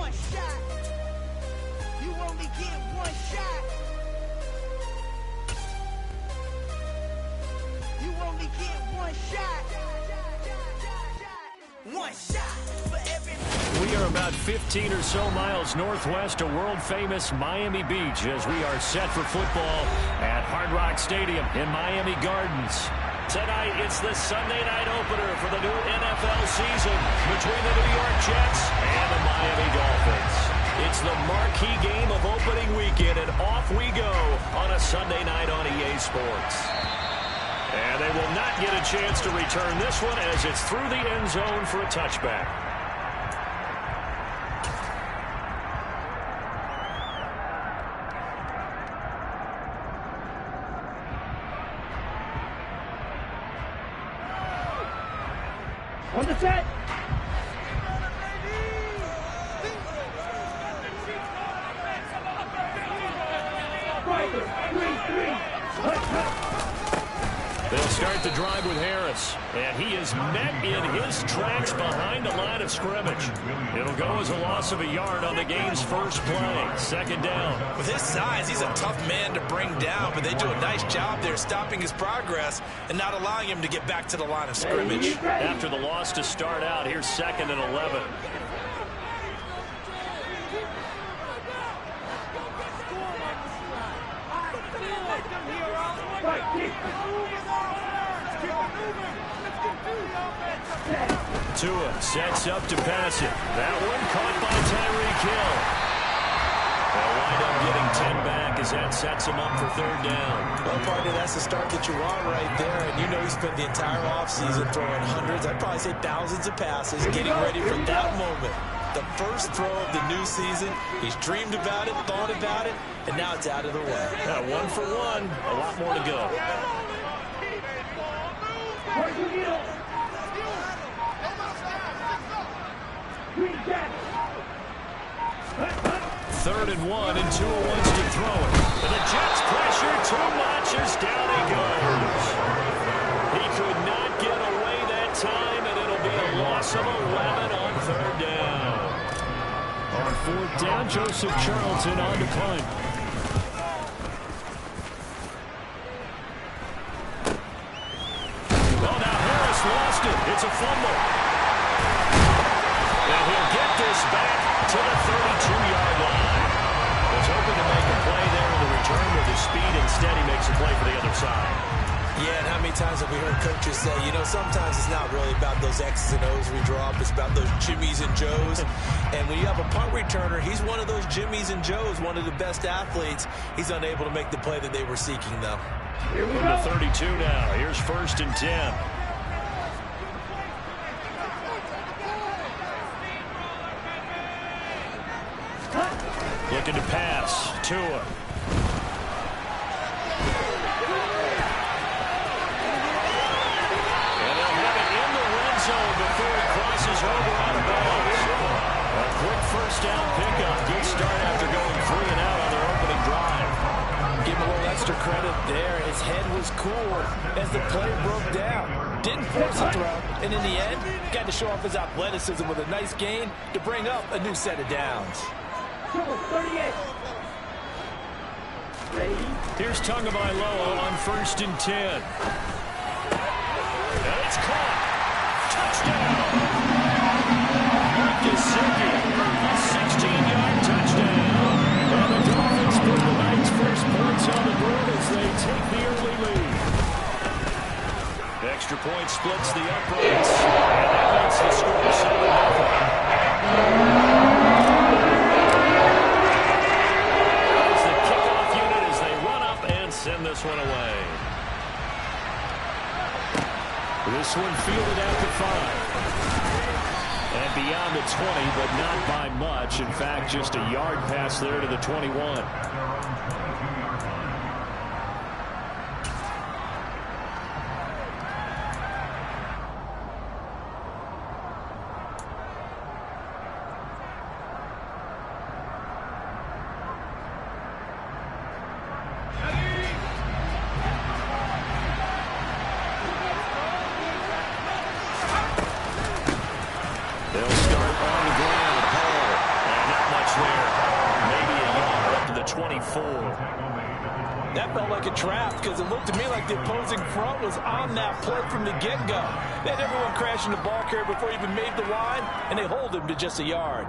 one shot. You only get one shot. You only get one shot. One shot for every. We are about 15 or so miles northwest of world-famous Miami Beach as we are set for football at Hard Rock Stadium in Miami Gardens. Tonight, it's the Sunday night opener for the new NFL season between the New York Jets and the Miami Dolphins. It's the marquee game of opening weekend, and off we go on a Sunday night on EA Sports. And they will not get a chance to return this one as it's through the end zone for a touchback. On the set. They'll start the drive with Harris, and he is met in his tracks behind the line of scrimmage. It'll go as a loss of a yard on the game's first play. Second down. With his size, he's a tough man to bring down, but they do a nice job there stopping his progress and not allowing him to get back to the line of scrimmage. After the loss to start out, here's 2nd and 11. Tua sets up to pass it. That one caught by Tyreek Hill. They'll wind up getting 10 back as that sets him up for 3rd down. Well, partner, that's the start that you want right there. And you know he spent the entire offseason throwing hundreds, I'd probably say thousands of passes, getting ready for that moment. The first throw of the new season. He's dreamed about it, thought about it, and now it's out of the way. Yeah, 1 for 1. A lot more to go. Third and 1, and Tua wants to throw it. And the Jets pressure too much as down he goes. He could not get away that time, and it'll be a loss of 11 on 3rd down. On 4th down, Joseph Charlton on the punt. Oh, now Harris lost it. It's a fumble. And he'll get this back to the 32-yard line. Was hoping to make a play there in the return with his speed. Instead, he makes a play for the other side. Yeah, and how many times have we heard coaches say, you know, sometimes it's not really about those X's and O's we drop. It's about those Jimmies and Joes. And when you have a punt returner, he's one of those Jimmies and Joes, one of the best athletes. He's unable to make the play that they were seeking, though. From the 32 now. Here's 1st and 10. Looking to pass. Tua. Before it crosses over out of bounds. A quick 1st down pickup. Good start after going 3 and out on their opening drive. Give him a little extra credit there. His head was cool as the play broke down. Didn't force a throw, and in the end, got to show off his athleticism with a nice gain to bring up a new set of downs. Here's Tagovailoa on 1st and 10. And it's caught. Touchdown! Gesicki, a 16-yard touchdown. And the Dolphins put the night's first points on the board as they take the early lead. Extra point splits the uprights, and that makes the score 7-0. As the kickoff unit as they run up and send this one away. This one fielded at the 5. And beyond the 20, but not by much. In fact, just a yard pass there to the 21. They'll start on the ground. Hall. And that 24. That felt like a trap because it looked to me like the opposing front was on that play from the get-go. They had everyone crashing the ball carrier before he even made the line, and they hold him to just a yard.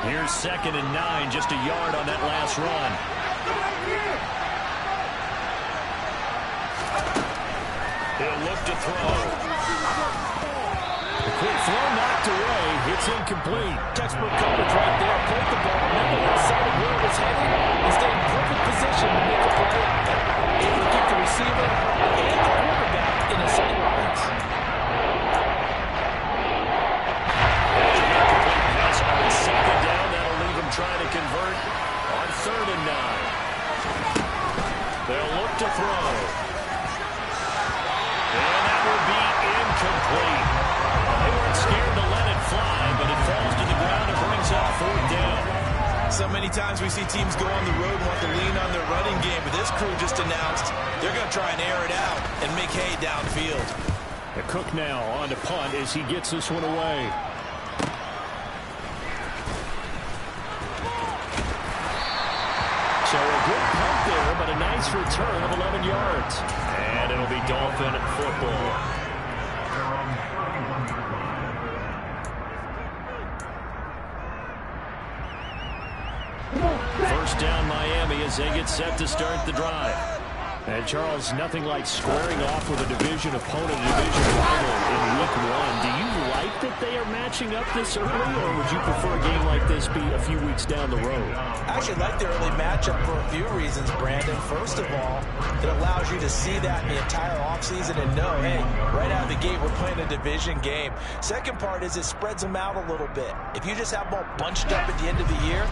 Here's 2nd and 9, just a yard on that last run. He'll look to throw. Quick throw knocked away. It's incomplete. Textbook coverage right there. Played the ball, never lost sight of where it was headed, and stayed in perfect position to make a play happen. Able to keep the receiver and the quarterback in the sidelines. That's on 2nd down. That'll leave him trying to convert on 3rd and 9. They'll look to throw. And that will be incomplete. They weren't scared to let it fly, but it falls to the ground and brings up 4th down. So many times we see teams go on the road and want to lean on their running game, but this crew just announced they're going to try and air it out and make hay downfield. Cook now on to punt as he gets this one away. So a good punt there, but a nice return of 11 yards. And it'll be Dolphin football. First down Miami as they get set to start the drive. And Charles, nothing like squaring off with a division opponent, a division rival in week 1. Do you like that they are matching up this early, or would you prefer a game like this be a few weeks down the road? I actually like the early matchup for a few reasons, Brandon. First of all, it allows you to see that in the entire offseason and know, hey, right out of the gate, we're playing a division game. Second part is it spreads them out a little bit. If you just have them all bunched up at the end of the year,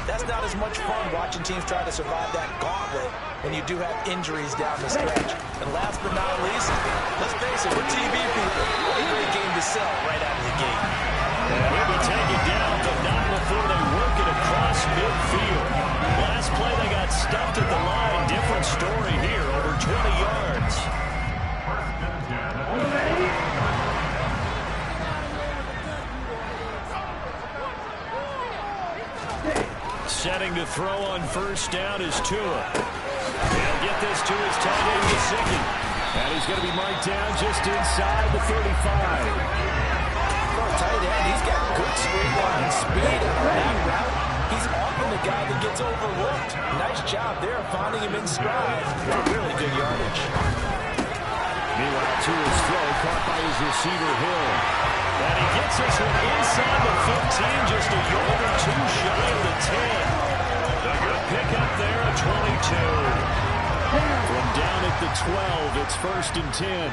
that's not as much fun watching teams try to survive that gauntlet when you do have injuries down the stretch. And last but not least, let's face it, we're TV people. A great game to sell right out of the gate. And he'll be taken down, but not before they work it across midfield. Last play, they got stuffed at the line. Different story here, over 20 yards. Setting to throw on first down is Tua. He'll get this to his tight end, Gesicki. And he's going to be marked down just inside the 35. For a tight end, he's got good straight line speed on that route. He's often the guy that gets overlooked. Nice job there, finding him in stride for really good yardage. Meanwhile, Tua's throw caught by his receiver, Hill. And he gets this one inside the 15, just a yard or two shy of the 10. A good pickup there at 22. From down at the 12, it's 1st and 10.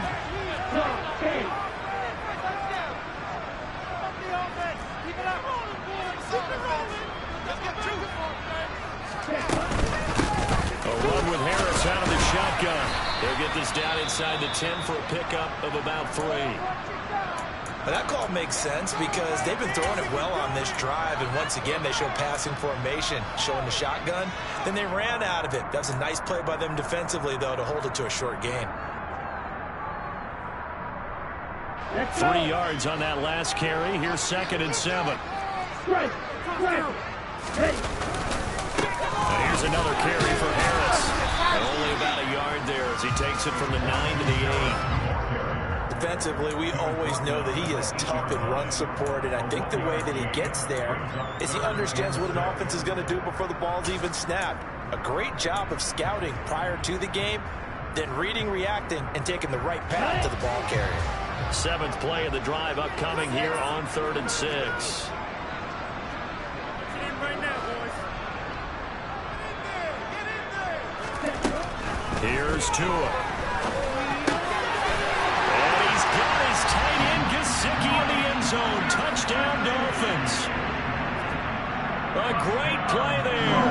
A run with Harris out of the shotgun. They'll get this down inside the 10 for a pickup of about 3. Now that call makes sense because they've been throwing it well on this drive, and once again they show passing formation, showing the shotgun. Then they ran out of it. That was a nice play by them defensively, though, to hold it to a short gain. 3 yards on that last carry. Here's 2nd and 7. And here's another carry for Harris. And only about a yard there as he takes it from the 9 to the 8. Defensively, we always know that he is tough in run support, and I think the way that he gets there is he understands what an offense is going to do before the ball's even snapped. A great job of scouting prior to the game, then reading, reacting, and taking the right path to the ball carrier. 7th play of the drive upcoming here on 3rd and 6. Here's Tua. And he's got his tight end Gesicki in the end zone. Touchdown, Dolphins. A great play there.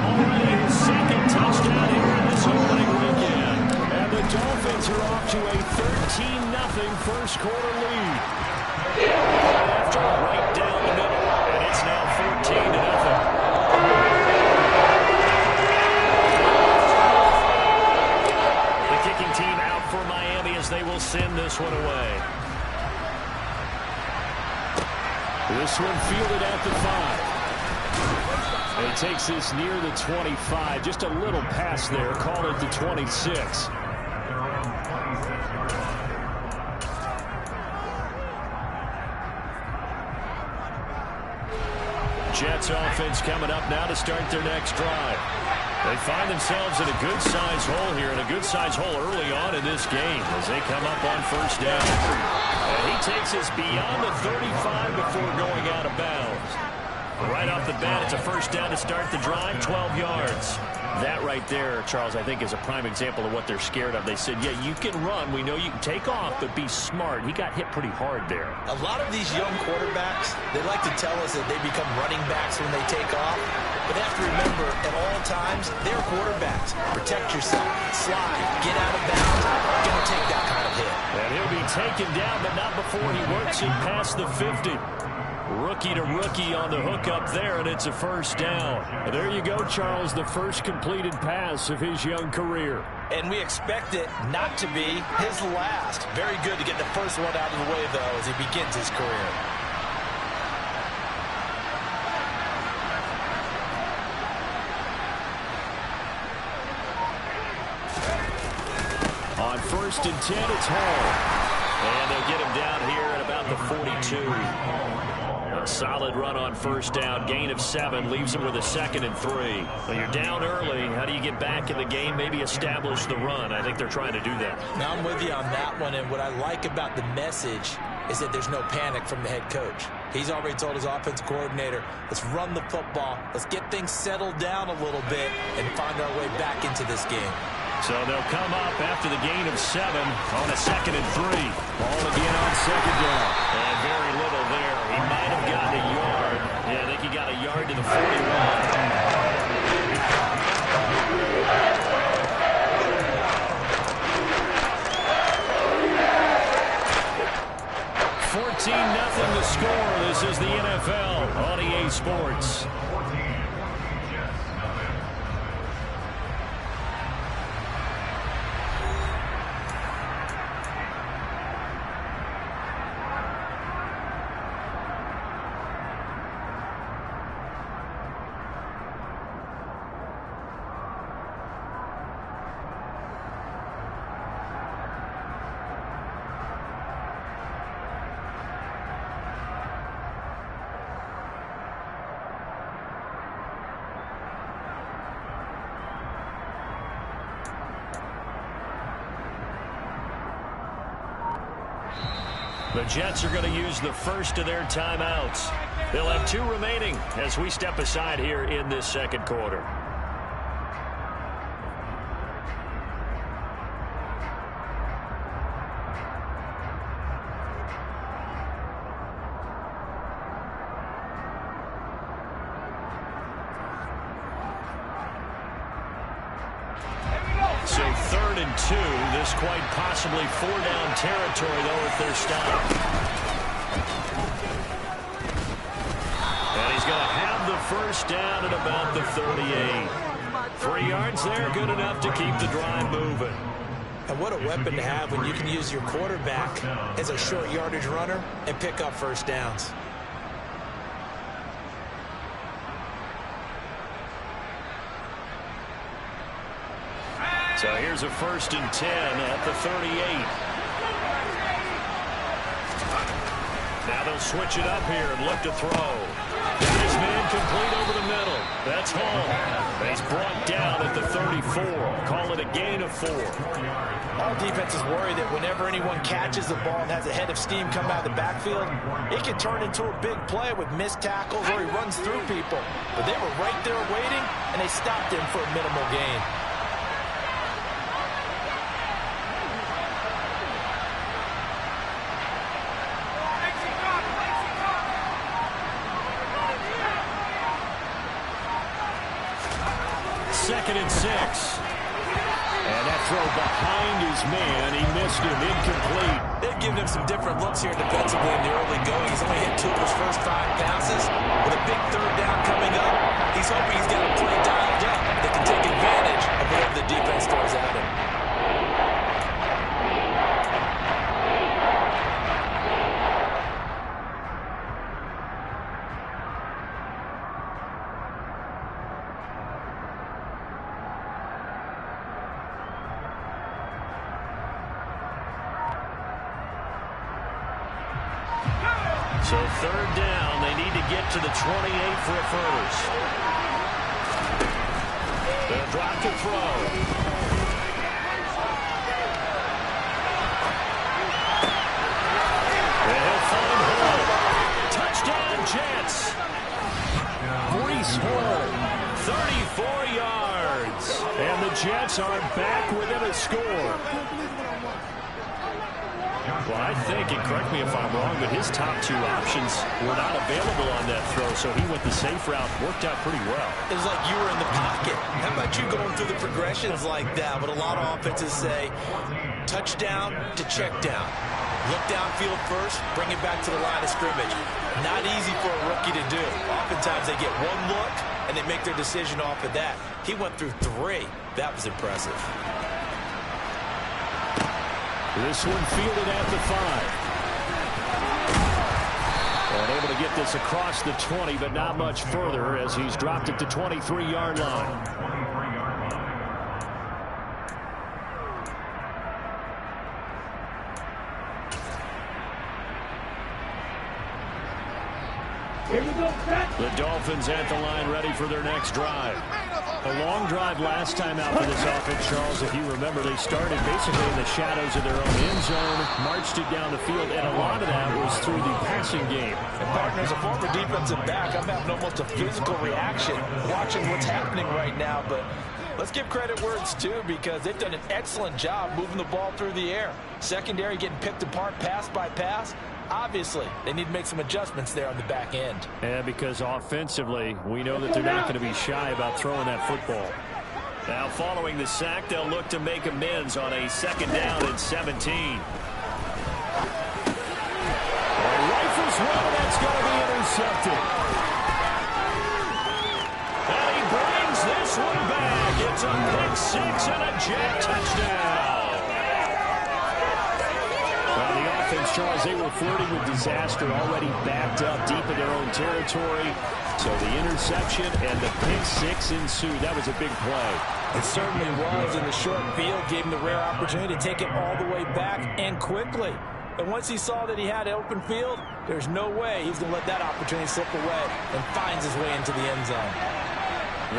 Already his 2nd touchdown here in this opening weekend. And the Dolphins are off to a 13-0 first quarter lead. After right down the middle. And it's now 14-0. Kicking team out for Miami as they will send this one away. This one fielded at the 5. And he takes this near the 25. Just a little pass there. Call it the 26. Jets offense coming up now to start their next drive. They find themselves in a good-sized hole here, and a good-sized hole early on in this game as they come up on first down. And he takes us beyond the 35 before going out of bounds. Right off the bat, it's a first down to start the drive, 12 yards. That right there, Charles, I think is a prime example of what they're scared of. They said, yeah, you can run. We know you can take off, but be smart. He got hit pretty hard there. A lot of these young quarterbacks, they like to tell us that they become running backs when they take off. But they have to remember, at all times, they're quarterbacks. Protect yourself. Slide. Get out of bounds. Going to take that kind of hit. And he'll be taken down, but not before he works it past the 50. Rookie to rookie on the hook up there, and it's a first down. And there you go, Charles, the first completed pass of his young career. And we expect it not to be his last. Very good to get the first one out of the way, though, as he begins his career. On 1st and 10, it's Hall. And they'll get him down here at about the 42. A solid run on first down. Gain of 7 leaves him with a 2nd and 3. Well, you're down early. How do you get back in the game? Maybe establish the run. I think they're trying to do that. Now, I'm with you on that one, and what I like about the message is that there's no panic from the head coach. He's already told his offense coordinator, let's run the football, let's get things settled down a little bit, and find our way back into this game. So they'll come up after the gain of 7 on a 2nd and 3. Ball again on 2nd down. And very little there. He might have gotten a yard. Yeah, I think he got a yard to the 41. 14-0 the score. This is the NFL on EA Sports. The Jets are going to use the first of their timeouts. They'll have 2 remaining as we step aside here in this second quarter. So 3rd and 2. This quite possibly 4-down territory, though, if they're stopped. And he's going to have the first down at about the 38. 3 yards there, good enough to keep the drive moving. And what a weapon to have when you can use your quarterback as a short yardage runner and pick up first downs. So here's a 1st and 10 at the 38. Now they'll switch it up here and look to throw. This man complete over the middle. That's Hall. He's brought down at the 34. Call it a gain of 4. All defenses worry that whenever anyone catches the ball and has a head of steam come out of the backfield, it can turn into a big play with missed tackles or he runs through people. But they were right there waiting, and they stopped him for a minimal gain. Second and 6. And that throw behind his man. He missed him. Incomplete. They've given him some different looks here defensively in the early going. He's only hit 2 of his first 5 passes. With a big 3rd down coming up, he's hoping he's got a play dialed up that can take advantage of whatever the defense throws at him. So third down, they need to get to the 28 for a first. They'll drop to throw. And he'll find Hall. Touchdown, Jets. Breece Hall, 34 yards. And the Jets are back within a score. Well, I think, and correct me if I'm wrong, but his top two options were not available on that throw, so he went the safe route. Worked out pretty well. It was like you were in the pocket. How about you going through the progressions like that? But a lot of offenses say touchdown to check down. Look downfield first, bring it back to the line of scrimmage. Not easy for a rookie to do. Oftentimes they get one look, and they make their decision off of that. He went through three. That was impressive. This one fielded at the 5. And able to get this across the 20, but not much further as he's dropped at the 23-yard line. Here we go, set. The Dolphins at the line ready for their next drive. A long drive last time out for this offense, Charles. If you remember, they started basically in the shadows of their own end zone, marched it down the field, and a lot of that was through the passing game. And partner, as a former defensive back, I'm having almost a physical reaction watching what's happening right now. But let's give credit where it's due, because they've done an excellent job moving the ball through the air. Secondary getting picked apart pass by pass. Obviously, they need to make some adjustments there on the back end. Yeah, because offensively, we know that they're not going to be shy about throwing that football. Now, following the sack, they'll look to make amends on a second down and 17. Rifles one, that's going to be intercepted. And he brings this one back. It's a pick six and a Jet touchdown. Well, the offense, Charles, they were flirting with disaster, already backed up deep in their own territory. So the interception and the pick six ensued. That was a big play. It certainly was, and the short field gave him the rare opportunity to take it all the way back and quickly. And once he saw that he had an open field, there's no way he's going to let that opportunity slip away, and finds his way into the end zone.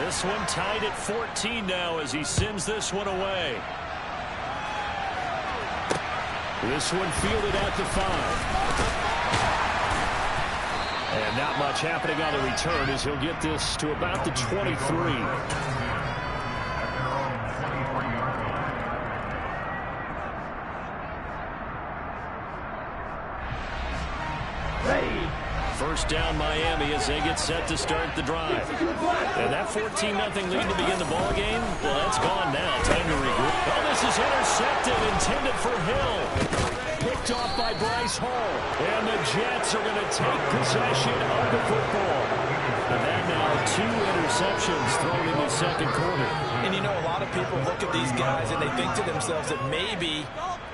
This one tied at 14 now as he sends this one away. This one fielded at the 5. And not much happening on the return as he'll get this to about the 23. First down Miami as they get set to start the drive. And that 14-0 lead to begin the ball game, well, that's gone now. Time to regroup. Oh, this is intercepted, intended for Hill. Picked off by Bryce Hall. And the Jets are going to take possession of the football. And that now 2 interceptions thrown in the second quarter. And you know, a lot of people look at these guys and they think to themselves that maybe,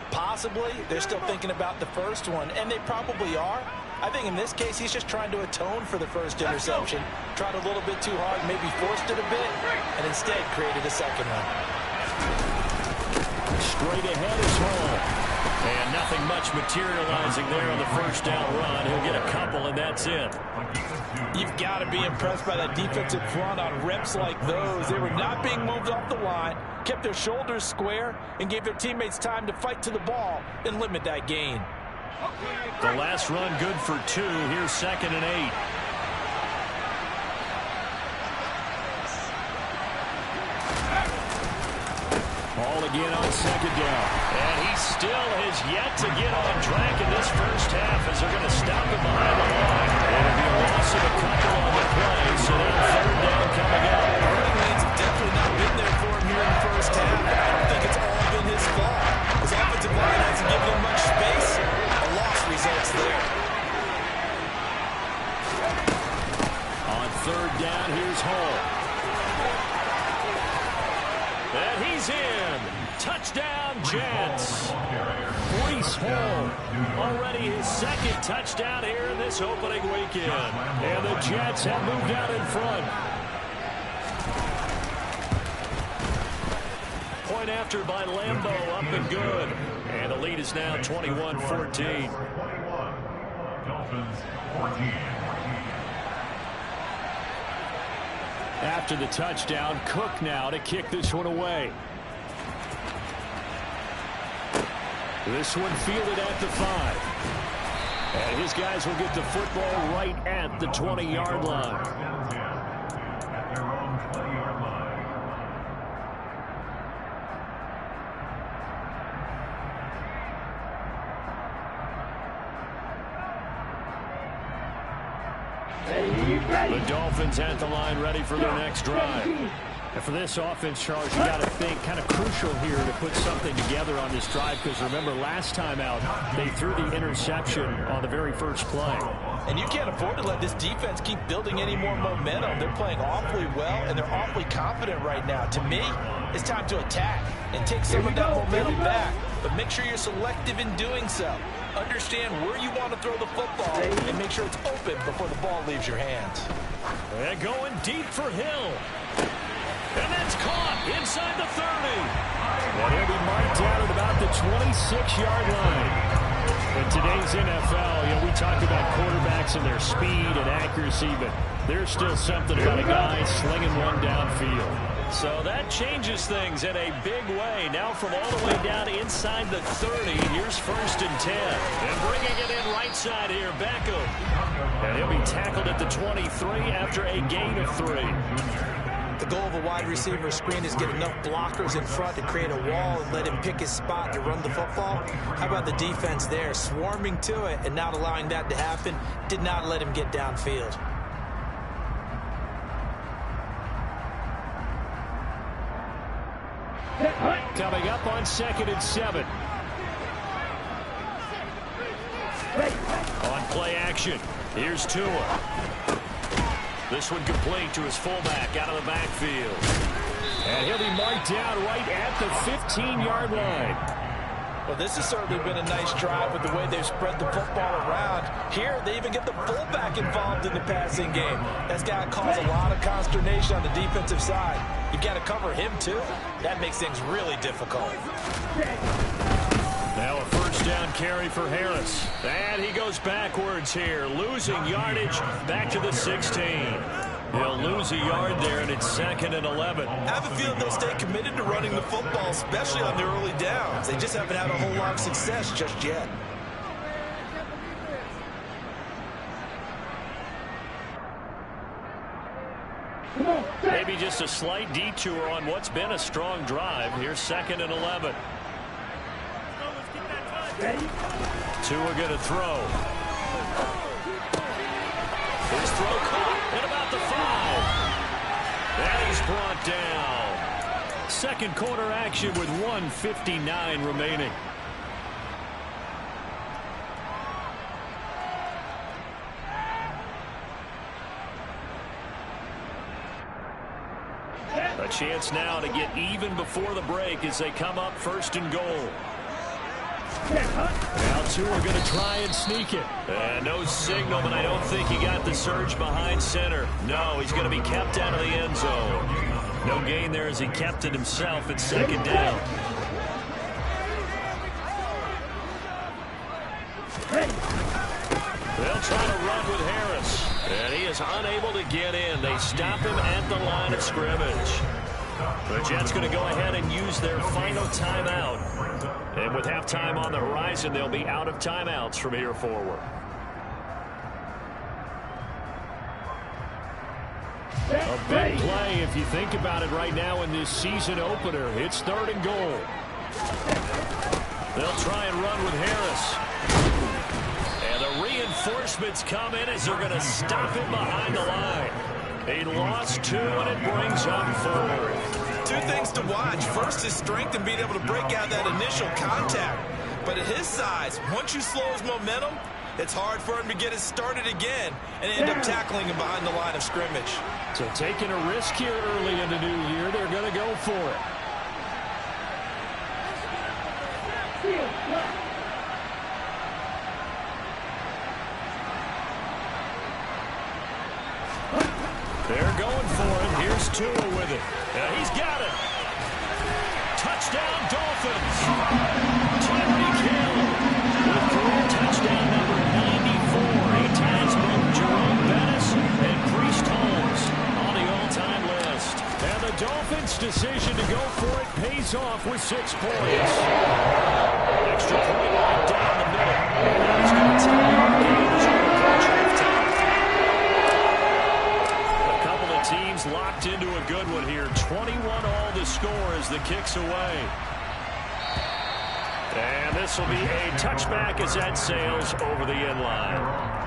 possibly, they're still thinking about the first one. And they probably are. I think in this case, he's just trying to atone for the first interception. Tried a little bit too hard, maybe forced it a bit, and instead created a second one. Straight ahead is Hall. And nothing much materializing there on the first down run. He'll get a couple, and that's it. You've got to be impressed by that defensive front on reps like those. They were not being moved off the line, kept their shoulders square, and gave their teammates time to fight to the ball and limit that gain. The last run good for 2. Here's 2nd and 8. Ball again on second down. And he still has yet to get on track in this first half as they're going to stop him behind the line. And it'll be a loss of a couple on the play. So now third down coming up. Early leads have definitely not been there for him here in the first half. I don't think it's all been his fault. His offensive line hasn't given him much space. Results there. On third down, here's Hall. And he's in. Touchdown, Jets. Breece Hall. Already his second touchdown here in this opening weekend. And the Jets have moved out in front. Point after by Lambeau, up and good. And the lead is now 21-14. Dolphins 14. After the touchdown, Cook now to kick this one away. This one fielded at the 5. And his guys will get the football right at the 20-yard line. At their own 20-yard line. The Dolphins at the line, ready for their next drive. And for this offense, Charles, you got to think kind of crucial here to put something together on this drive, because remember last time out they threw the interception on the very first play. And you can't afford to let this defense keep building any more momentum. They're playing awfully well, and they're awfully confident right now. To me, it's time to attack and take some of that momentum back. But make sure you're selective in doing so. Understand where you want to throw the football and make sure it's open before the ball leaves your hands. They're going deep for Hill. And that's caught inside the 30. And he'll be marked out at about the 26-yard line. In today's NFL, we talk about quarterbacks and their speed and accuracy, but there's still something about a guy slinging one downfield. So that changes things in a big way. Now from all the way down inside the 30, here's 1st and 10. And bringing it in right side here, Beckham. And he'll be tackled at the 23 after a gain of 3. The goal of a wide receiver screen is get enough blockers in front to create a wall and let him pick his spot to run the football. How about the defense there, swarming to it and not allowing that to happen? Did not let him get downfield. Coming up on 2nd and 7. On play action, here's Tua. This one complete to his fullback out of the backfield. And he'll be marked down right at the 15-yard line. Well, this has certainly been a nice drive with the way they've spread the football around. Here, they even get the fullback involved in the passing game. That's got to cause a lot of consternation on the defensive side. You've got to cover him, too. That makes things really difficult. Now a 1st down carry for Harris. And he goes backwards here, losing yardage back to the 16. He'll lose a yard there, and it's 2nd and 11. I have a feeling they'll stay committed to running the football, especially on the early downs. They just haven't had a whole lot of success just yet. Maybe just a slight detour on what's been a strong drive. Here's 2nd and 11. Tua going to throw. His throw caught at about the 5. And he's brought down. Second quarter action with 1:59 remaining. A chance now to get even before the break as they come up 1st and goal. Now Tua going to try and sneak it. And no signal, but I don't think he got the surge behind center. No, he's going to be kept out of the end zone. No gain there as he kept it himself at 2nd down. They'll try to run with Harris. And he is unable to get in. They stop him at the line of scrimmage. The Jets going to go ahead and use their final timeout. And with halftime on the horizon, they'll be out of timeouts from here forward. A big play if you think about it right now in this season opener. It's 3rd and goal. They'll try and run with Harris. And the reinforcements come in as they're going to stop him behind the line. He lost 2, and it brings up 4. 2 things to watch. First, his strength and being able to break out that initial contact. But at his size, once you slow his momentum, it's hard for him to get it started again and end up tackling him behind the line of scrimmage. So taking a risk here early in the new year, they're going to go for it. They're going for it. Here's Tua with it. He's got it. Touchdown, Dolphins. Tyreek Hill with career touchdown number 94. pays off with 6 points. Extra point line down the middle. And that is going to tie our game as we approach halftime. A couple of teams locked into a good one here. 21 all the score as the kick's away. And this will be a touchback as that sails over the end line.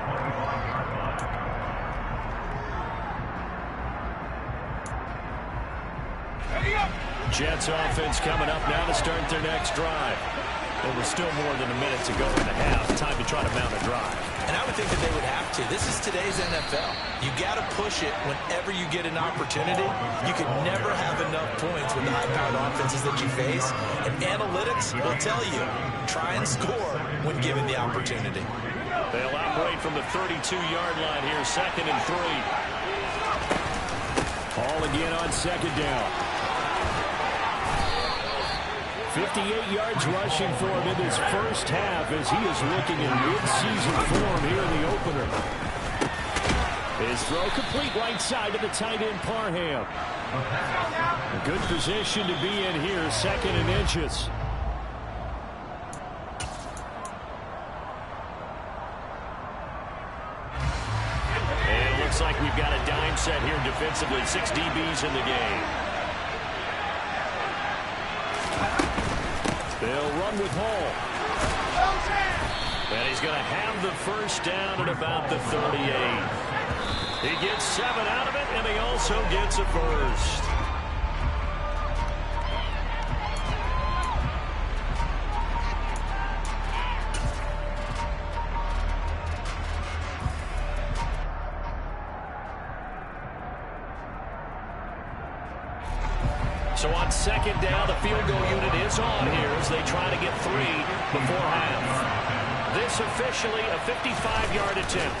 Jets offense coming up now to start their next drive. There was still more than a minute to go in the half. Time to try to mount a drive. And I would think that they would have to. This is today's NFL. You got to push it whenever you get an opportunity. You can never have enough points with the high-powered offenses that you face. And analytics will tell you, try and score when given the opportunity. They'll operate from the 32-yard line here, 2nd and 3. Hall again on 2nd down. 58 yards rushing for him in this first half as he is looking in mid-season form here in the opener. His throw complete right side to the tight end Parham. A good position to be in here, 2nd and inches. And it looks like we've got a dime set here defensively. 6 DBs in the game. They'll run with Hall. And he's going to have the first down at about the 38. He gets 7 out of it, and he also gets a first. So on 2nd down, the field goal unit is on here as they try to get 3 before half. This officially a 55-yard attempt.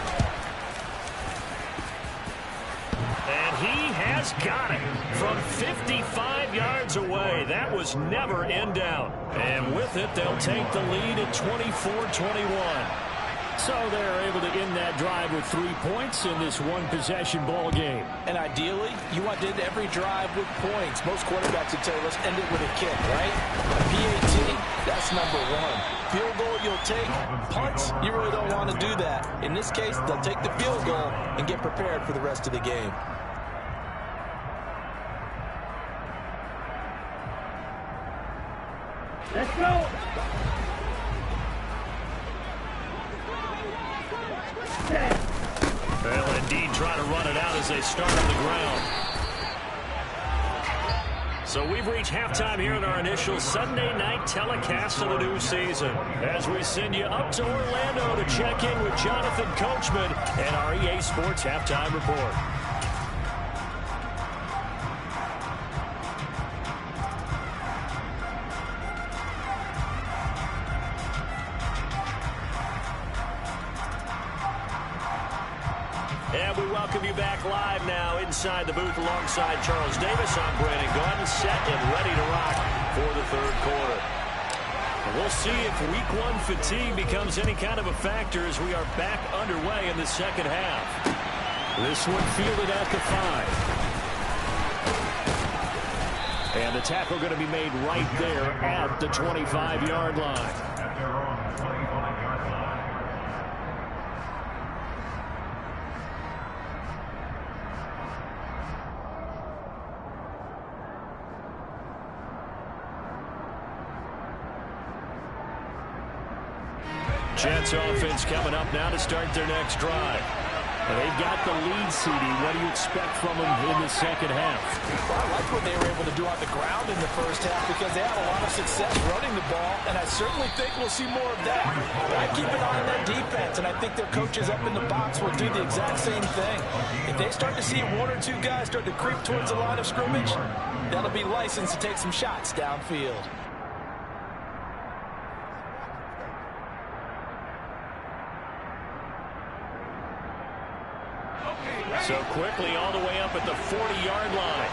And he has got it from 55 yards away. That was never in doubt. And with it, they'll take the lead at 24-21. So they're able to end that drive with 3 points in this one-possession ball game. And ideally, you want to end every drive with points. Most quarterbacks would tell you, let's end it with a kick, right? A PAT, that's number 1. Field goal, you'll take. Punts, you really don't want to do that. In this case, they'll take the field goal and get prepared for the rest of the game. Let's go. They'll indeed try to run it out as they start on the ground. So we've reached halftime here in our initial Sunday night telecast of the new season. As we send you up to Orlando to check in with Jonathan Coachman and our EA Sports Halftime Report. And we welcome you back live now inside the booth alongside Charles Davis. I'm Brandon Gaudin, set and ready to rock for the 3rd quarter. And we'll see if week 1 fatigue becomes any kind of a factor as we are back underway in the 2nd half. This one fielded at the 5. And the tackle going to be made right there at the 25-yard line. At their own 25-yard line. Jets offense coming up now to start their next drive. They've got the lead, CD. What do you expect from them in the 2nd half? Well, I like what they were able to do on the ground in the first half because they had a lot of success running the ball, and I certainly think we'll see more of that. But I keep an eye on that defense, and I think their coaches up in the box will do the exact same thing. If they start to see 1 or 2 guys start to creep towards the line of scrimmage, that'll be licensed to take some shots downfield. So quickly all the way up at the 40-yard line.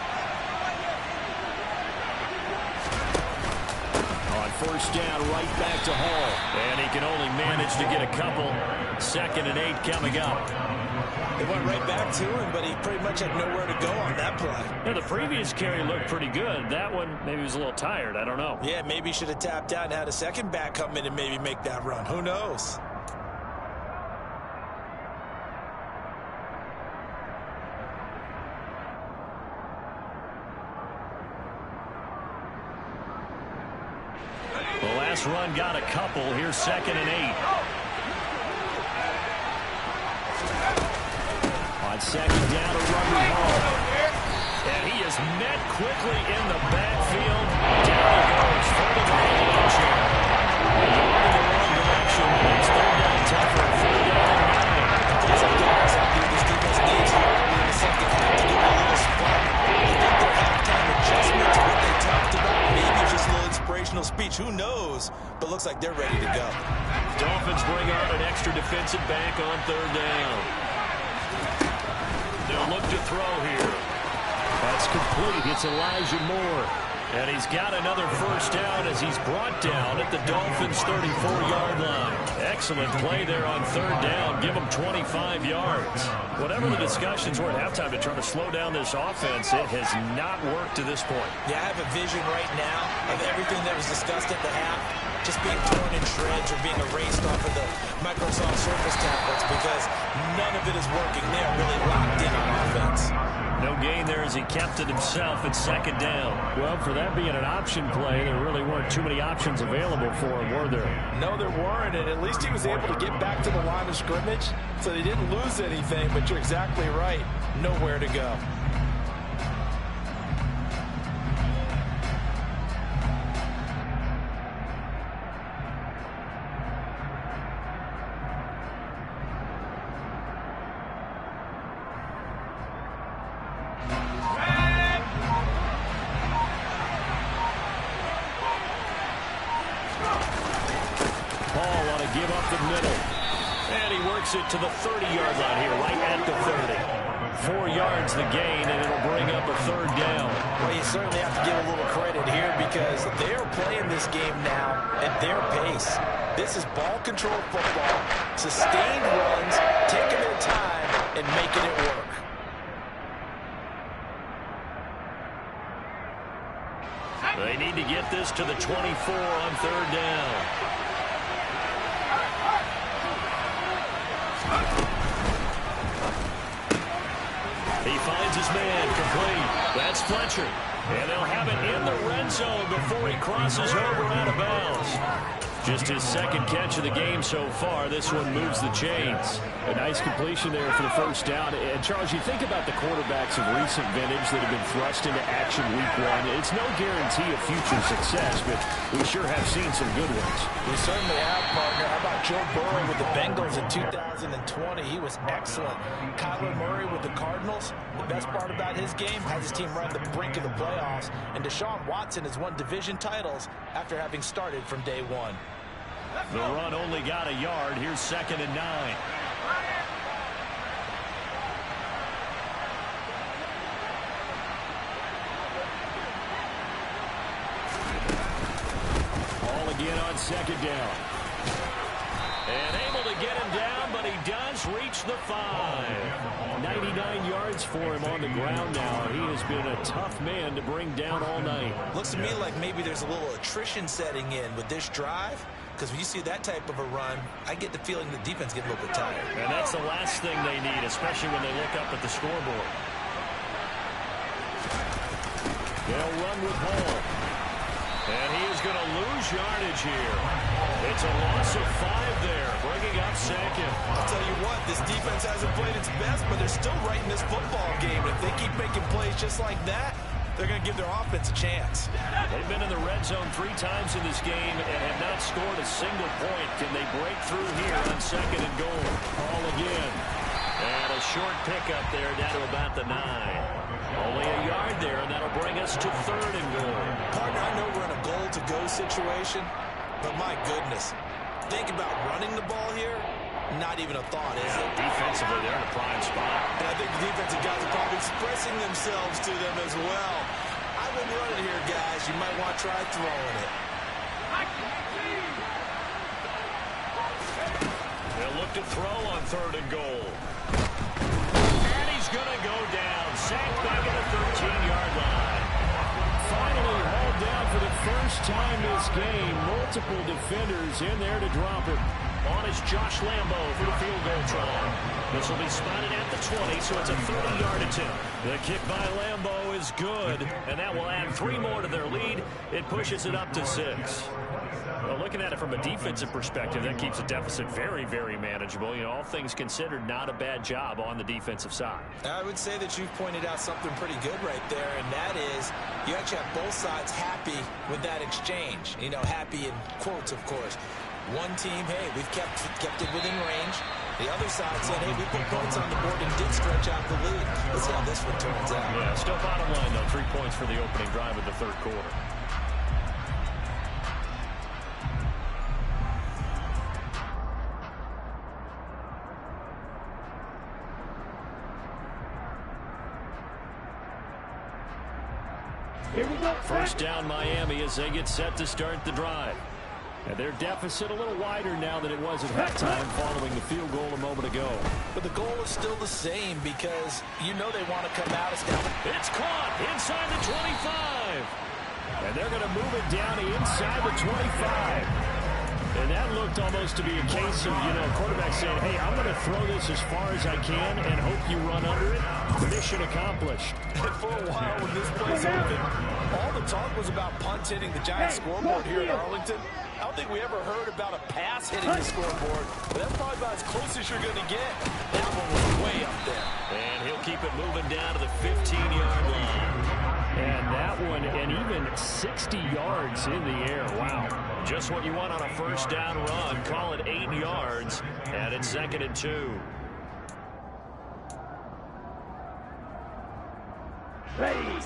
On 1st down, right back to Hall. And he can only manage to get a couple. 2nd and 8 coming up. It went right back to him, but he pretty much had nowhere to go on that play. Yeah, the previous carry looked pretty good. That one, maybe he was a little tired. I don't know. Yeah, maybe he should have tapped out and had a second back come in and maybe make that run. Who knows? The last run got a couple. Here's 2nd and 8. On 2nd down, a run with Hall. And he is met quickly in the backfield. Down he goes. Further to the edge here. Going in the wrong direction. It's 3rd down tougher. 3rd down and 9. It's like this defense needs here early in the second half to give it a little spark. I think their halftime adjustment to what they talked about, maybe just a little inspirational speech. Who knows? But looks like they're ready to go. Dolphins bring up an extra defensive back on 3rd down. They'll look to throw here. That's complete. It's Elijah Moore. And he's got another 1st down as he's brought down at the Dolphins' 34-yard line. Excellent play there on 3rd down. Give them 25 yards. Whatever the discussions were at halftime to try to slow down this offense, it has not worked to this point. Yeah, I have a vision right now of everything that was discussed at the half just being torn in shreds or being erased off of the Microsoft Surface tablets because none of it is working. They are really locked in on offense. No gain there as he kept it himself at 2nd down. Well, for that being an option play, there really weren't too many options available for him, were there? No, there weren't, and at least he was able to get back to the line of scrimmage, so they didn't lose anything, but you're exactly right. Nowhere to go. It to the 30-yard line here, right at the 30. 4 yards the gain, and it'll bring up a 3rd down. Well, you certainly have to give a little credit here because they're playing this game now at their pace. This is ball control football, sustained runs, taking their time, and making it work. They need to get this to the 24 on 3rd down. He finds his man, complete. That's Fletcher. And they'll have it in the red zone before he crosses over out of bounds. Just his 2nd catch of the game so far. This one moves the chains. A nice completion there for the 1st down. And, Charles, you think about the quarterbacks of recent vintage that have been thrust into action week 1. It's no guarantee of future success, but we sure have seen some good ones. We certainly have, partner. How about Joe Burrow with the Bengals in 2020? He was excellent. Kyler Murray with the Cardinals. The best part about his game has his team right on the brink of the playoffs. And Deshaun Watson has won division titles after having started from day 1. The run only got a yard. Here's 2nd and 9. Ball again on 2nd down. And able to get him down, but he does reach the 5. 99 yards for him on the ground now. He has been a tough man to bring down all night. Looks to me like maybe there's a little attrition setting in with this drive. Because when you see that type of a run, I get the feeling the defense gets a little bit tired. And that's the last thing they need, especially when they look up at the scoreboard. They'll run with Hall. And he is going to lose yardage here. It's a loss of 5 there, bringing up 2nd. I'll tell you what, this defense hasn't played its best, but they're still right in this football game. If they keep making plays just like that, they're going to give their offense a chance. They've been in the red zone 3 times in this game and have not scored a single point. Can they break through here on 2nd and goal? Hall again. And a short pickup there down to about the 9. Only a yard there, and that'll bring us to 3rd and goal. Partner, I know we're in a goal-to-go situation, but my goodness, think about running the ball here. Not even a thought, is it? Defensively, they're in a prime spot. And I think the defensive guys are probably expressing themselves to them as well. I wouldn't run it here, guys. You might want to try throwing it. They'll look to throw on 3rd and goal. going to go down. Sacked back at the 13-yard line. Finally hauled down for the first time this game. Multiple defenders in there to drop him. On is Josh Lambo for the field goal try. This will be spotted at the 20, so it's a 30-yard attempt. The kick by Lambo is good, and that will add 3 more to their lead. It pushes it up to 6. Well, looking at it from a defensive perspective, that keeps the deficit very, very manageable. You know, all things considered, not a bad job on the defensive side. I would say that you've pointed out something pretty good right there, and that is you actually have both sides happy with that exchange. You know, happy in quotes, of course. One team, hey, we've kept it within range. The other side said, hey, we put points on the board and did stretch out the lead. Let's see how this one turns out. Yeah, still bottom line, though, 3 points for the opening drive of the third quarter. Here we go. First down Miami as they get set to start the drive. And their deficit a little wider now than it was at halftime following the field goal a moment ago. But the goal is still the same because you know they want to come out as down. It's caught inside the 25. And they're going to move it down inside the 25. And that looked almost to be a case of, you know, quarterback saying, hey, I'm going to throw this as far as I can and hope you run under it. Mission accomplished. And for a while when this play's open, all the talk was about punts hitting the Giants scoreboard here in Arlington. I don't think we ever heard about a pass hitting the scoreboard, but that's probably about as close as you're going to get. That one was way up there. And he'll keep it moving down to the 15-yard line. And that one, and even 60 yards in the air. Wow. Just what you want on a first down run. Call it 8 yards, and it's 2nd and 2. Ready.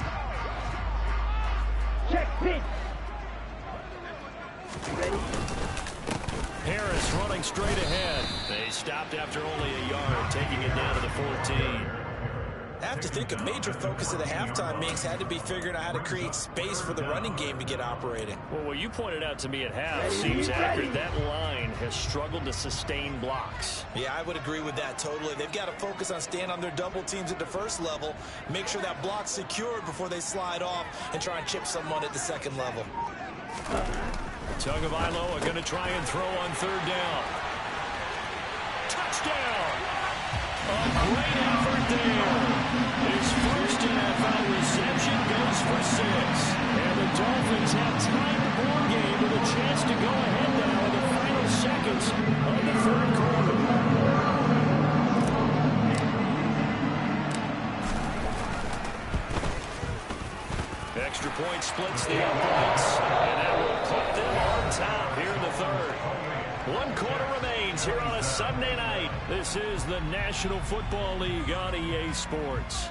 Check pitch. Ready. Harris running straight ahead. They stopped after only a yard, taking it down to the 14. I have to think a major focus of the halftime meetings had to be figuring out how to create space for the running game to get operating. Well, what you pointed out to me at half seems accurate. That line has struggled to sustain blocks. Yeah, I would agree with that totally. They've got to focus on staying on their double teams at the first level, make sure that block's secured before they slide off and try and chip someone at the second level. Tagovailoa going to try and throw on third down. Touchdown! A great effort there. His first NFL reception goes for 6. And the Dolphins have tied the ball game with a chance to go ahead now in the final seconds of the third quarter. Extra point splits the uprights, and that will put them on top here in the third. 1 quarter remains here on a Sunday night. This is the National Football League on EA Sports.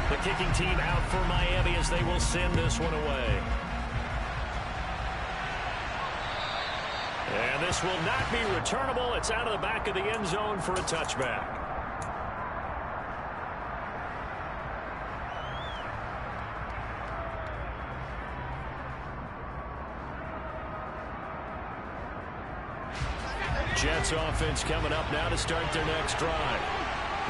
The kicking team out for Miami as they will send this one away. And this will not be returnable. It's out of the back of the end zone for a touchback. Jets offense coming up now to start their next drive.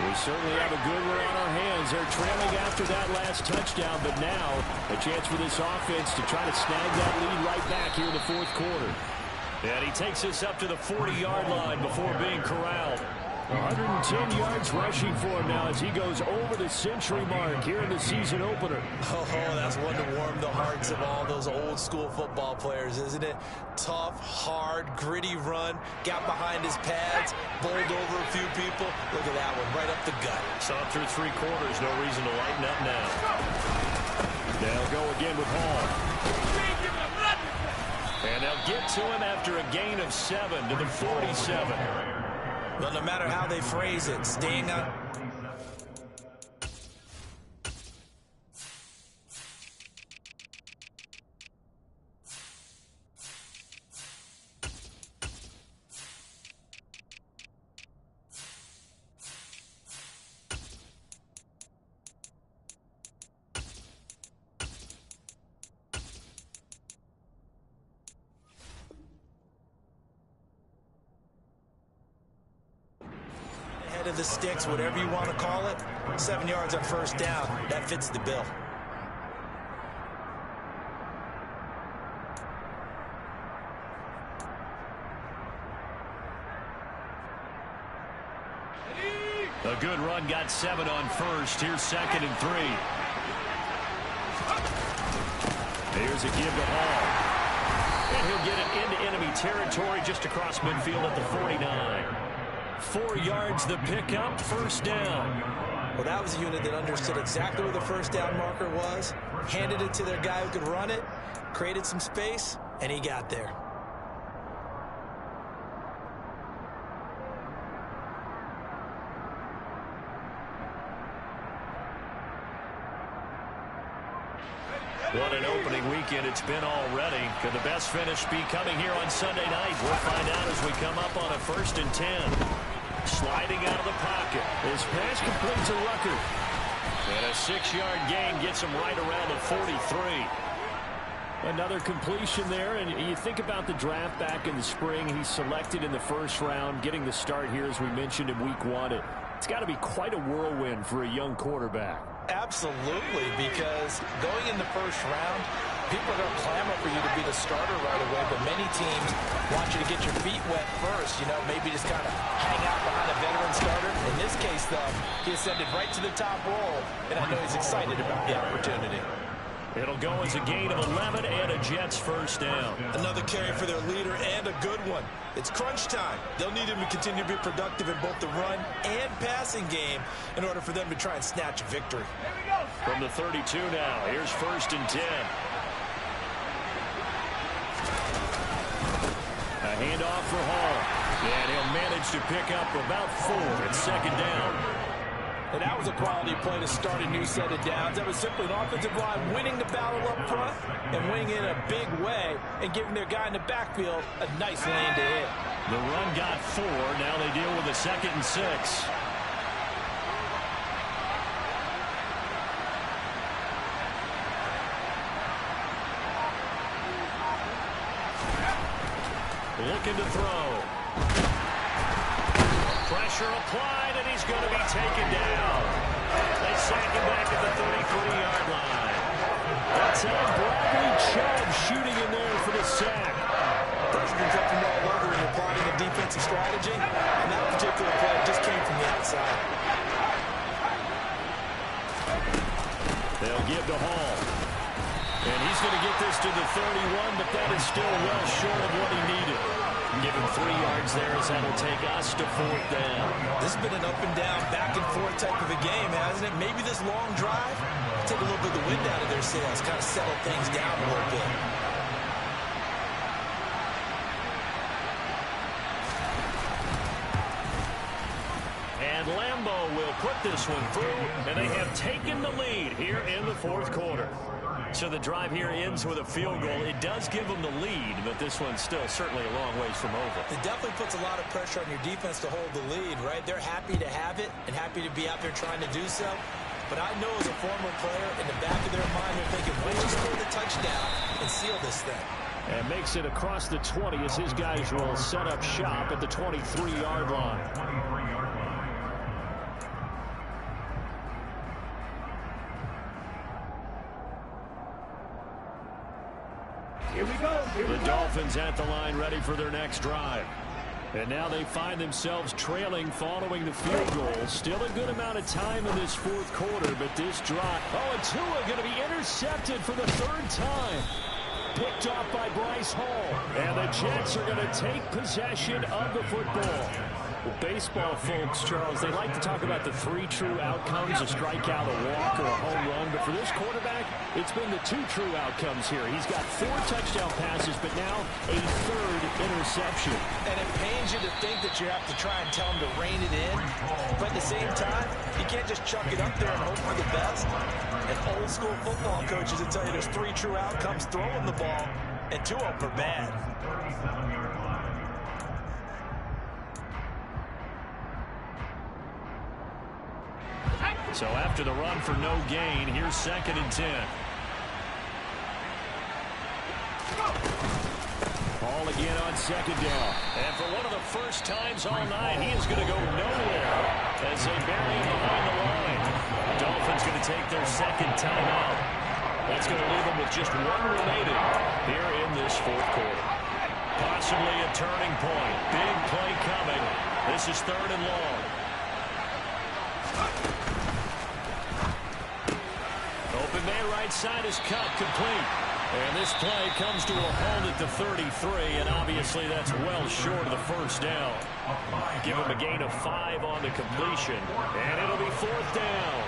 We certainly have a good one on our hands. They're trailing after that last touchdown, but now a chance for this offense to try to snag that lead right back here in the fourth quarter. And he takes us up to the 40-yard line before being corralled. 110 yards rushing for him now as he goes over the century mark here in the season opener. Oh, that's one to warm the hearts of all those old school football players, isn't it? Tough, hard, gritty run, got behind his pads, bowled over a few people. Look at that one, right up the gut. Saw it through 3 quarters, no reason to lighten up now. They'll go again with Hall. And they'll get to him after a gain of 7 to the 47. But no matter how they phrase it, staying up. of the sticks, whatever you want to call it. 7 yards on first down. That fits the bill. A good run, got 7 on first. Here's 2nd and 3. Here's a give to Hall. And he'll get it into enemy territory just across midfield at the 49. 4 yards the pickup, first down. Well, that was a unit that understood exactly where the first down marker was, handed it to their guy who could run it, created some space, and he got there. What an opening weekend it's been already. Could the best finish be coming here on Sunday night? We'll find out as we come up on a 1st and 10. Sliding out of the pocket. His pass complete to Rucker. And a 6-yard gain gets him right around the 43. Another completion there, and you think about the draft back in the spring. He's selected in the 1st round, getting the start here, as we mentioned, in week 1. It's got to be quite a whirlwind for a young quarterback. Absolutely, because going in the 1st round, people are going to clamor for you to be the starter right away, but many teams want you to get your feet wet first, maybe just kind of hang out behind a veteran starter. In this case, though, he ascended right to the top role, and I know he's excited about the opportunity. It'll go as a gain of 11 and a Jets 1st down. Another carry for their leader and a good one. It's crunch time. They'll need him to continue to be productive in both the run and passing game in order for them to try and snatch a victory. From the 32 now, here's 1st and 10. A handoff for Hall. And he'll manage to pick up about 4 at 2nd down. And that was a quality play to start a new set of downs. That was simply an offensive line winning the battle up front and winning in a big way and giving their guy in the backfield a nice lane to hit. The run got 4. Now they deal with a 2nd and 6. Looking to throw. Pressure applied, and he's going to be taken down. They sack him back at the 33-yard line. That's Bradley Chubb shooting in there for the sack. Pressure can come from all over when you're plotting a defensive strategy, and that particular play just came from the outside. They'll give to Hall. And he's going to get this to the 31, but that is still well short of what he needed. Give him 3 yards there as that'll take us to 4th down. This has been an up and down, back and forth type of a game, hasn't it? Maybe this long drive, take a little bit of the wind out of their sails, kind of settle things down a little bit. And Lambeau will put this one through, and they have taken the lead here in the 4th quarter. So the drive here ends with a field goal. It does give them the lead, but this one's still certainly a long ways from over. It definitely puts a lot of pressure on your defense to hold the lead, right? They're happy to have it and happy to be out there trying to do so. But I know as a former player, in the back of their mind, they're thinking, let's just score the touchdown and seal this thing. And makes it across the 20 as his guys will set up shop at the 23-yard line. 23-yard line. Here we go. The Dolphins at the line ready for their next drive. And now they find themselves trailing following the field goal. Still a good amount of time in this 4th quarter, but this drive. Oh, and Tua going to be intercepted for the 3rd time. Picked off by Bryce Hall. And the Jets are going to take possession of the football. Well, baseball folks, Charles, they like to talk about the 3 true outcomes, a strikeout, a walk, or a home run. But for this quarterback, it's been the 2 true outcomes here. He's got 4 touchdown passes, but now a 3rd interception. And it pains you to think that you have to try and tell him to rein it in. But at the same time, you can't just chuck it up there and hope for the best. And old school football coaches will tell you there's 3 true outcomes throwing the ball, and 2 of them are bad. 37-yard line. So after the run for no gain, here's 2nd and 10. Ball again on second down. And for one of the first times all night, he is going to go nowhere as they bury him behind the line. Dolphins going to take their second timeout. That's going to leave them with just one remaining here in this fourth quarter. Possibly a turning point. Big play coming. This is 3rd and long. Open man right side is cut, complete. And this play comes to a halt at the 33, and obviously that's well short of the first down. Give him a gain of 5 on the completion, and it'll be 4th down.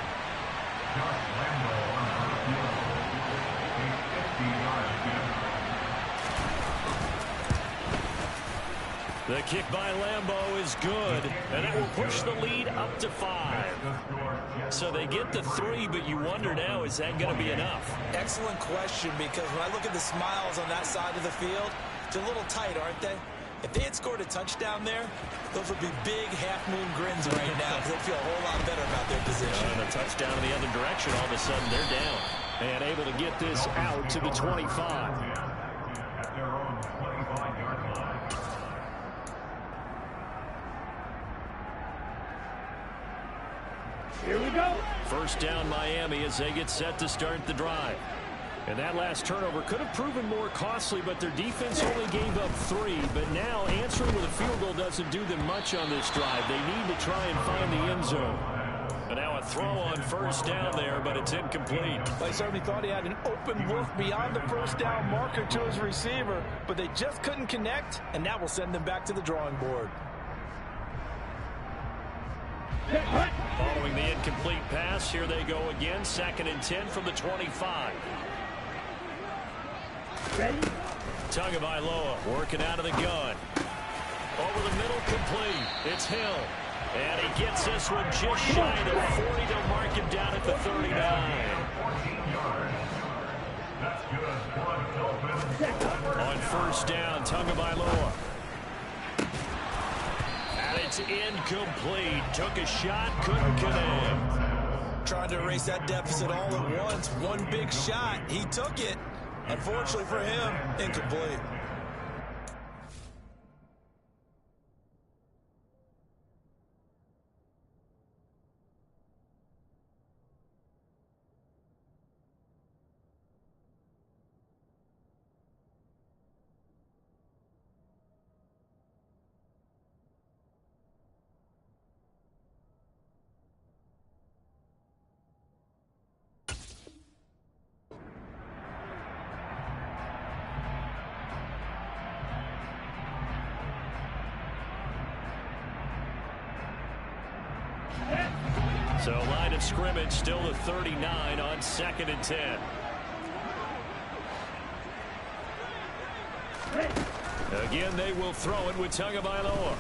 The kick by Lambeau is good, and that will push the lead up to 5. So they get the 3, but you wonder now, is that going to be enough? Excellent question, because when I look at the smiles on that side of the field, they're a little tight, aren't they? If they had scored a touchdown there, those would be big half-moon grins right now because they feel a whole lot better about their position. And a touchdown in the other direction, all of a sudden they're down. And able to get this out to the 25. At their own 25-yard line. Here we go. First down Miami as they get set to start the drive. And that last turnover could have proven more costly, but their defense only gave up 3. But now answering with a field goal doesn't do them much on this drive. They need to try and find the end zone. And now a throw on first down there, but it's incomplete. They certainly thought he had an open look beyond the first down marker to his receiver, but they just couldn't connect, and that will send them back to the drawing board. Following the incomplete pass, here they go again. 2nd and 10 from the 25. Ready? Tagovailoa working out of the gun. Over the middle, complete. It's Hill. And he gets this one just shy of the 40. They'll mark him down at the 39. 14 yards. That's good. On first down, Tagovailoa. And it's incomplete. Took a shot, couldn't connect. Trying to erase that deficit all at once. One big shot. He took it. Unfortunately for him, incomplete. So line of scrimmage still the 39 on 2nd and 10. Again, they will throw it with Tagovailoa.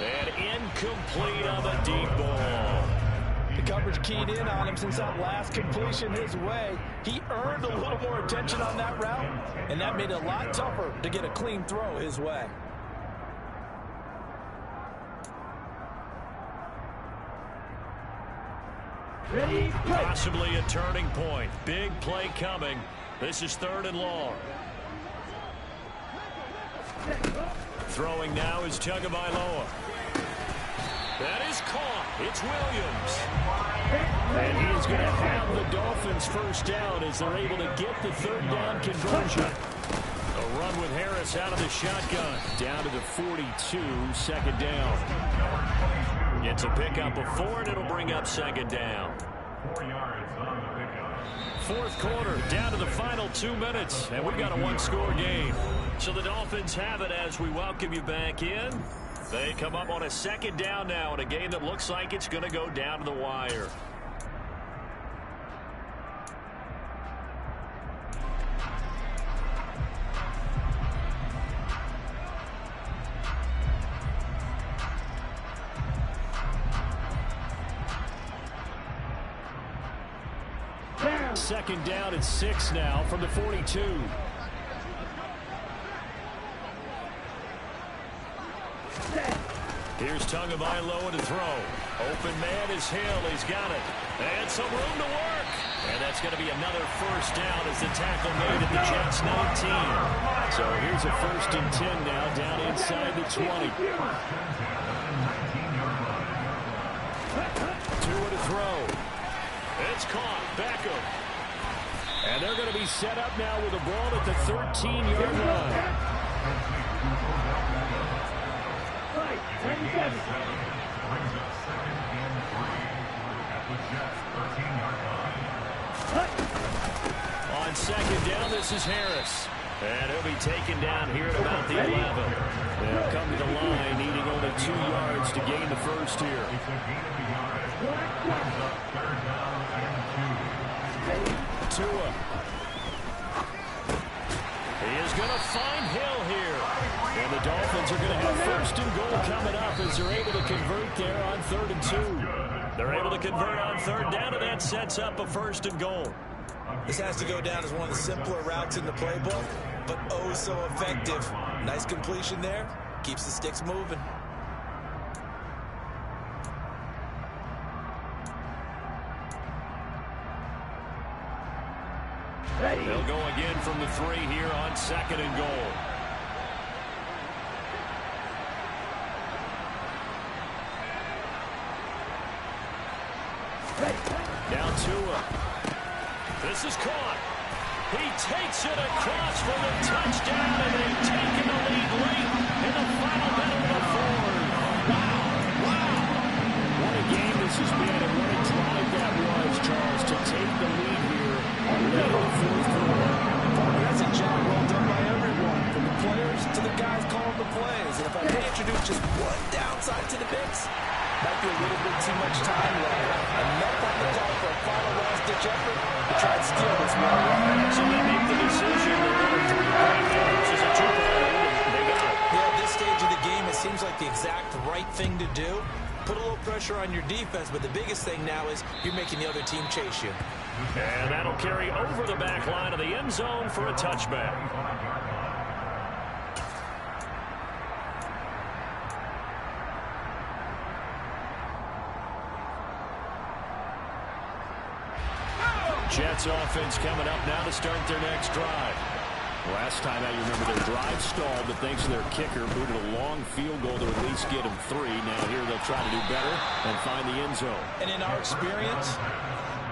And incomplete on the deep ball. The coverage keyed in on him since that last completion his way. He earned a little more attention on that route, and that made it a lot tougher to get a clean throw his way. Ready? Possibly a turning point. Big play coming. This is 3rd and long. Throwing now is Tagovailoa. That is caught. It's Williams. And he is going to have the Dolphins first down as they're able to get the 3rd down conversion. A run with Harris out of the shotgun. Down to the 42, 2nd down. Gets a pickup of 4, and it'll bring up 2nd down. 4 yards on the pickup. Fourth quarter, down to the final 2 minutes, and we've got a 1-score game. So the Dolphins have it as we welcome you back in. They come up on a 2nd down now in a game that looks like it's going to go down to the wire. Second down at 6 now from the 42. Here's Tagovailoa to throw. Open man is Hill. He's got it. And some room to work. And that's going to be another first down as the tackle made at the Jets 19. So here's a 1st and 10 now, down inside the 20. Tua to throw. It's caught. Beckham. And they're going to be set up now with a ball at the 13-yard line. On 2nd down, this is Harris. And he'll be taken down here at about the 11. They'll come to the line, needing only 2 yards to gain the first here. Tua. He is going to find Hill here. And the Dolphins are going to have 1st and goal coming up as they're able to convert there on 3rd and 2. They're able to convert on 3rd down, and that sets up a 1st and goal. This has to go down as one of the simpler routes in the playbook, but oh so effective. Nice completion there. Keeps the sticks moving. They'll go again from the 3 here on 2nd and goal. Now Tua. This is caught. He takes it across for the touchdown, and they've taken the lead late in the final minute of the 4th. Wow. What a game this has been, and what a drive that was, Charles, to take the lead here late in the 4th quarter. That's a job well done by everyone, from the players to the guys calling the plays. And if I may introduce just one downside to the mix, might be a little bit too much time left. Enough on the clock for a final last-ditch effort to try and steal this one. So they make the decision to run 3 point versus a 2-point lead. They got it. Yeah, at this stage of the game, it seems like the exact right thing to do. Put a little pressure on your defense, but the biggest thing now is you're making the other team chase you. And that'll carry over the back line of the end zone for a touchback. Jets offense coming up now to start their next drive. Last time out, you remember their drive stalled, but thanks to their kicker, booted a long field goal to at least get them 3. Now here they'll try to do better and find the end zone. And in our experience,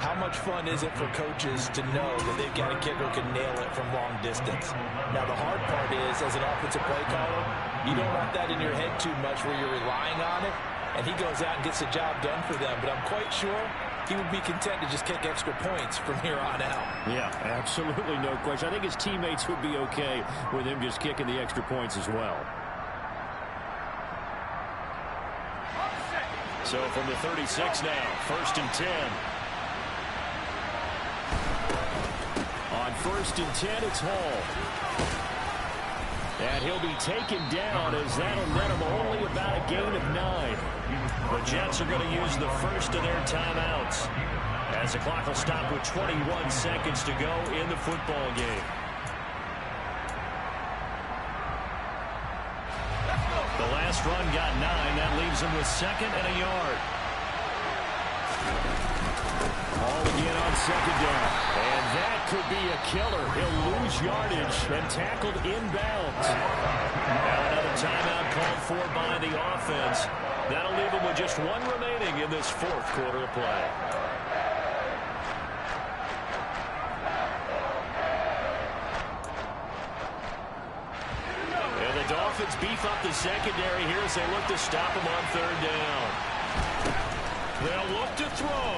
how much fun is it for coaches to know that they've got a kicker who can nail it from long distance? Now, the hard part is, as an offensive play caller, you don't want that in your head too much where you're relying on it, and he goes out and gets the job done for them. But I'm quite sure he would be content to just kick extra points from here on out. Yeah, absolutely no question. I think his teammates would be okay with him just kicking the extra points as well. So from the 36 now, 1st and 10. On 1st and 10, it's Hall. And he'll be taken down as that'll net him only about a gain of 9. The Jets are going to use the first of their timeouts as the clock will stop with 21 seconds to go in the football game. The last run got 9. That leaves him with 2nd and a yard. All again on 2nd down. And that could be a killer. He'll lose yardage and tackled inbounds. Now another timeout called for by the offense. That'll leave him with just 1 remaining in this 4th quarter of play. And the Dolphins beef up the secondary here as they look to stop him on 3rd down. They'll look to throw.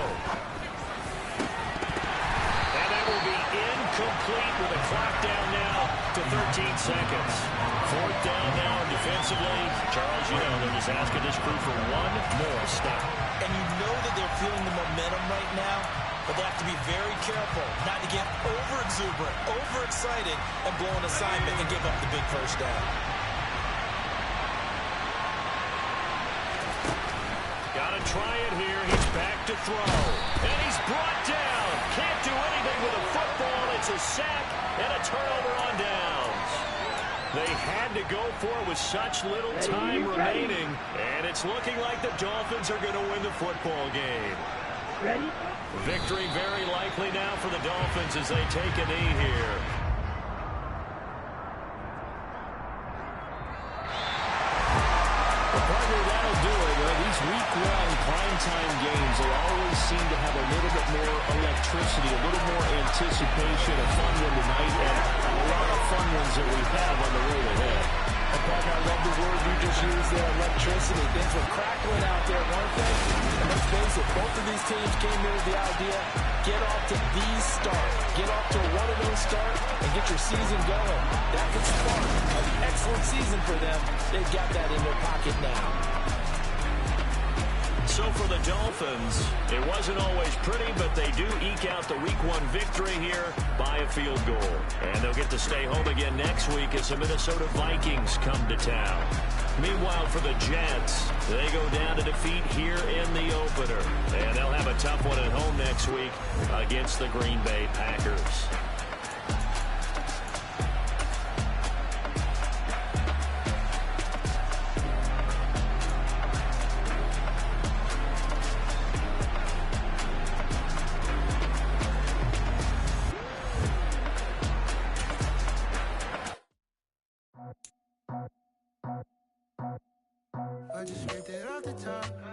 And that will be incomplete with a clock down now to 13 seconds. 4th down now defensively. Charles, you know they're just asking this crew for 1 more stop. And you know that they're feeling the momentum right now, but they have to be very careful not to get over-exuberant, overexcited, and blow an assignment and give up the big first down. Got to try it here. He's back to throw. And he's brought down. Can't do anything with a football. It's a sack and a turnover on downs. They had to go for it with such little time remaining. And it's looking like the Dolphins are going to win the football game. Ready? Victory very likely now for the Dolphins as they take a knee here. Partner, that'll do it. These week-long primetime games, they always seem to have a little bit more electricity, a little more anticipation, a fun one tonight, and a lot of fun ones that we have on the road ahead. Partner, I love the word you just used there, electricity. Things were crackling out there, weren't they? And let's face it, both of these teams came in with the idea, get off to these start. Get off to a 1-0 start and get your season going. That could spark an excellent season for them. They've got that in their pocket now. So for the Dolphins, it wasn't always pretty, but they do eke out the Week 1 victory here by a field goal. And they'll get to stay home again next week as the Minnesota Vikings come to town. Meanwhile, for the Jets, they go down to defeat here in the opener. And they'll have a tough one at home next week against the Green Bay Packers. I just ripped it off the top.